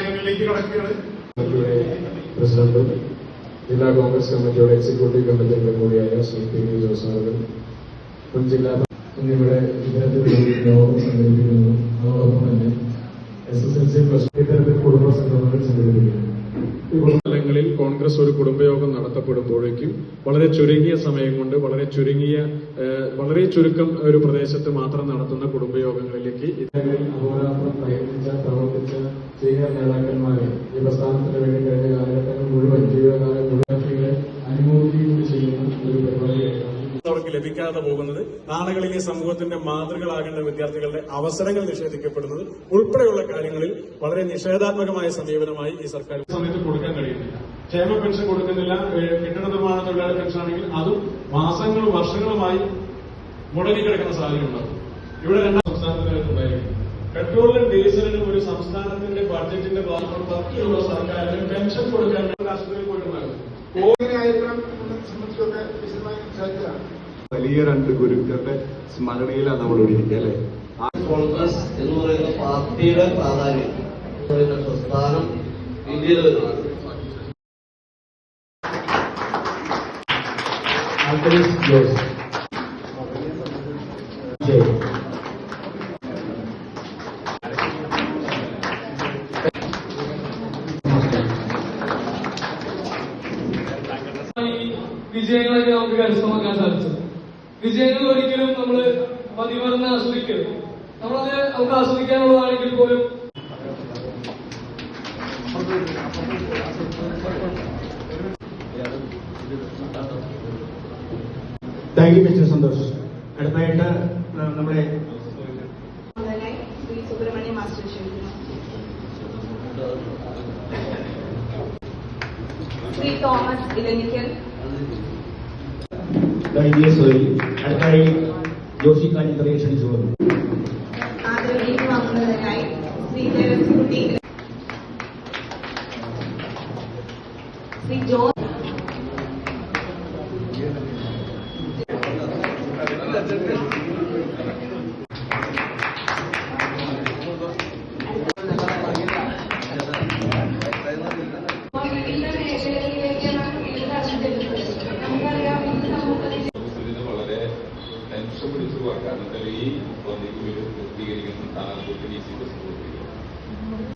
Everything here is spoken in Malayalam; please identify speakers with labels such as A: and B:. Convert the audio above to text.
A: കാര്യങ്ങളിലേക്ക് കടക്കുകയാണ്.
B: പ്രസിഡന്റും ജില്ലാ കോൺഗ്രസ് കമ്മിറ്റിയുടെ എക്സിക്യൂട്ടീവ് കമ്മിറ്റി അംഗം കൂടിയായ ശ്രീ പി വി ജോസ് അവർ മുൻ ജില്ലാ എന്നിവിടെ ഇത്തരത്തിലുള്ള യോഗം സംഘടിപ്പിക്കുന്നു. അതോടൊപ്പം തന്നെ SSLC പ്ലസ് ഇത്തരത്തിൽ കുടുംബ സംഗമങ്ങൾ സംഘടിപ്പിക്കുന്നു. സ്ഥലങ്ങളിൽ കോൺഗ്രസ് ഒരു കുടുംബയോഗം നടത്തപ്പെടുമ്പോഴേക്കും വളരെ ചുരുങ്ങിയ സമയം കൊണ്ട് വളരെ ചുരുക്കം ഒരു പ്രദേശത്ത് മാത്രം നടത്തുന്ന കുടുംബയോഗങ്ങളിലേക്ക് ഇത്തരത്തിൽ അഹോരാത്രം പ്രവർത്തിച്ച സീനിയർ നേതാക്കന്മാരെ ഈ പ്രസ്ഥാനത്തിന് വേണ്ടി കഴിഞ്ഞ കാലഘട്ടങ്ങൾ മുഴുവൻ ജീവിതകാലം മുഴുവൻ അനുമോദി കൂടി ചെയ്യുന്ന ഒരു പരിപാടിയായിട്ടാണ്
A: അവർക്ക് ലഭിക്കാതെ പോകുന്നത്. നാളുകളിലെ സമൂഹത്തിന്റെ മാതൃകളാകേണ്ട വിദ്യാർത്ഥികളുടെ അവസരങ്ങൾ നിഷേധിക്കപ്പെടുന്നത് ഉൾപ്പെടെയുള്ള കാര്യങ്ങളിൽ വളരെ നിഷേധാത്മകമായ സമീപനമായി ഈ സർക്കാർ സമയത്ത് കൊടുക്കാൻ കഴിയുന്നില്ല. ക്ഷേമ പെൻഷൻ കൊടുക്കുന്നില്ല. കെട്ടിട നിർമ്മാണ തൊഴിലാളി പെൻഷൻ ആണെങ്കിൽ അതും മാസങ്ങളും വർഷങ്ങളുമായി മുടങ്ങിക്കിടക്കുന്ന സാഹചര്യം ഉണ്ടാകും. ഇവിടെ രണ്ടാം സംസ്ഥാനത്തിനുണ്ടായിരിക്കും. പെട്രോളിനും ഡീസലിനും ഒരു സംസ്ഥാനത്തിന്റെ ബഡ്ജറ്റിന്റെ ബാക്കിയുള്ള സർക്കാരിന് പെൻഷൻ കൊടുക്കാൻ രാഷ്ട്രീയത്തിൽ പോയിട്ടുണ്ടാകും.
C: വലിയ രണ്ട് ഗുരുക്കളുടെ സ്മരണയിലാണ് നമ്മളിവിടെ ഇരിക്കുക അല്ലെ.
D: കോൺഗ്രസ് എന്ന് പറയുന്ന പാർട്ടിയുടെ പ്രാധാന്യം പ്രസ്ഥാനം ഇന്ത്യയിൽ വരുന്നത്
E: വിജയങ്ങളൊക്കെ നമുക്ക് കരസ്ഥമാക്കാൻ സാധിച്ചത്. വിജയങ്ങൾ ഒരിക്കലും നമ്മൾ പതിവറിന് ആസ്വദിക്കരുത്. നമ്മളത് നമുക്ക് ആസ്വദിക്കാനുള്ളതാണെങ്കിൽ പോലും
F: താങ്ക് യു മിസ്റ്റർ സന്തോഷ്. അടുത്തായിട്ട് നമ്മുടെ
G: ശ്രീ സുബ്രഹ്മണ്യ മാസ്റ്റർ ക്ഷണിക്കുന്നു. ശ്രീ തോമസ് ഇലനിക്കൽ.
F: അടുത്തായി ജോഷി കാഞ്ഞിത്തറയെ ക്ഷണിച്ചു വന്നു.
G: ആദരവിലേക്ക് വാങ്ങുന്നതിനായി ശ്രീ ദേവസ്കുട്ടി, ശ്രീ ജോസ്,
H: പിടിച്ചു കാരണം ഈ പൂർത്തീകരിക്കുന്ന സ്ഥാനത്ത്